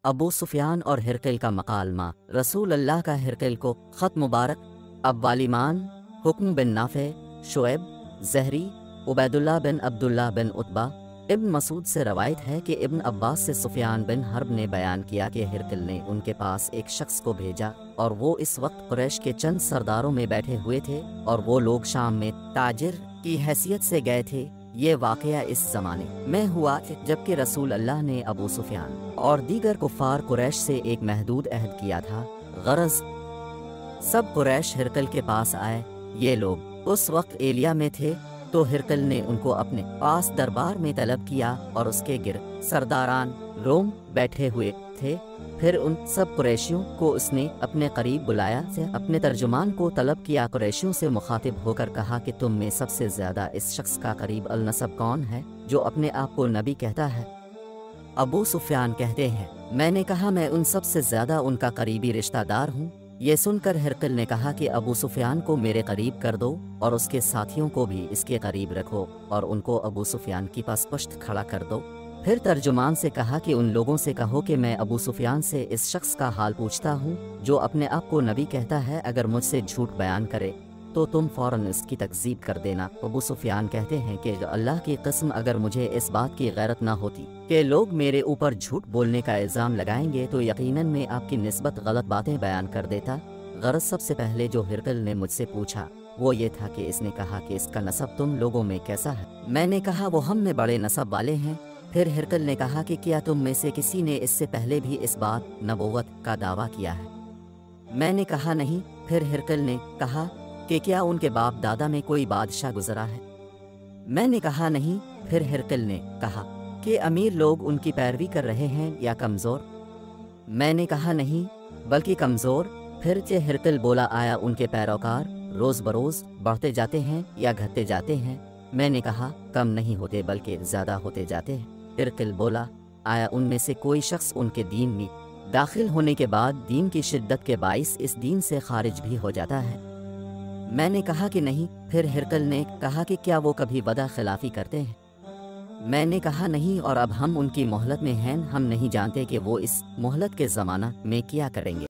ابو सुफियान और हिरकिल का मकालमा। रसूल अल्लाह का हिरकिल को ख़त मुबारक। अव्वालिमान हुक्म बिन नाफ़े, शुएब, ज़हरी, उबैदुल्लाह बिन अब्दुल्लाह बिन उतबा। इब्न मसूद से रवायत है कि इब्न अब्बास से सुफियान बिन हर्ब ने बयान किया कि हिरकिल ने उनके पास एक शख्स को भेजा और वो इस वक्त कुरैश के चंद सरदारों में बैठे हुए थे और वो लोग शाम में ताजिर की हैसियत से गए थे। ये वाक़या इस ज़माने में हुआ जबकि रसूल अल्लाह ने अबू सुफियान और दीगर कुफ़ार कुरैश से एक महदूद अहद किया था। गरज सब कुरैश हिरकल के पास आए। ये लोग उस वक्त एलिया में थे तो हिरकल ने उनको अपने पास दरबार में तलब किया और उसके गिर्द सरदारान रोम बैठे हुए थे। फिर उन सब कुरैशियों को उसने अपने करीब बुलाया से अपने तर्जुमान को तलब किया। कुरैशियों से मुखातिब होकर कहा कि तुम में सबसे ज़्यादा इस शख्स का करीब अल नसब कौन है जो अपने आप को नबी कहता है? अबू सुफियान कहते हैं, मैंने कहा मैं उन सबसे ज़्यादा उनका करीबी रिश्तेदार हूँ। ये सुनकर हिरकल ने कहा कि अबू सुफियान को मेरे करीब कर दो और उसके साथियों को भी इसके करीब रखो और उनको अबू सुफियान की पास पुश्त खड़ा कर दो। फिर तर्जुमान से कहा कि उन लोगों से कहो कि मैं अबू सुफियान से इस शख्स का हाल पूछता हूँ जो अपने आप को नबी कहता है। अगर मुझसे झूठ बयान करे तो तुम फ़ौरन इसकी तकज़ीब कर देना। अबू सुफियान कहते हैं कि अल्लाह की कसम अगर मुझे इस बात की गैरत ना होती कि लोग मेरे ऊपर झूठ बोलने का इल्ज़ाम लगाएंगे तो यकीनन मैं आपकी निस्बत गलत बातें बयान कर देता। गरज सबसे पहले जो हिरकल ने मुझसे पूछा वो ये था कि इसने कहा कि इसका नसब तुम लोगों में कैसा है। मैंने कहा वो हम में बड़े नसब वाले हैं। फिर हिरकल ने कहा कि क्या तुम में से किसी ने इससे पहले भी इस बात नबूवत का दावा किया है? मैंने कहा नहीं। फिर हिरकल ने कहा कि क्या उनके बाप दादा में कोई बादशाह गुजरा है? मैंने कहा नहीं। फिर हिरकल ने कहा कि अमीर लोग उनकी पैरवी कर रहे हैं या कमज़ोर? मैंने कहा नहीं बल्कि कमज़ोर। फिर हिरकल बोला, आया उनके पैरोकार रोज़ बरोज़ बढ़ते जाते हैं या घटते जाते हैं? मैंने कहा कम नहीं होते बल्कि ज़्यादा होते जाते हैं। हिरकल बोला, आया उनमें से कोई शख्स उनके दीन में दाखिल होने के बाद दीन की शिद्दत के बाइस इस दीन से खारिज भी हो जाता है? मैंने कहा कि नहीं। फिर हिरकल ने कहा कि क्या वो कभी वदा खिलाफ़ी करते हैं? मैंने कहा नहीं और अब हम उनकी मोहलत में हैं, हम नहीं जानते कि वो इस मोहलत के ज़माना में क्या करेंगे।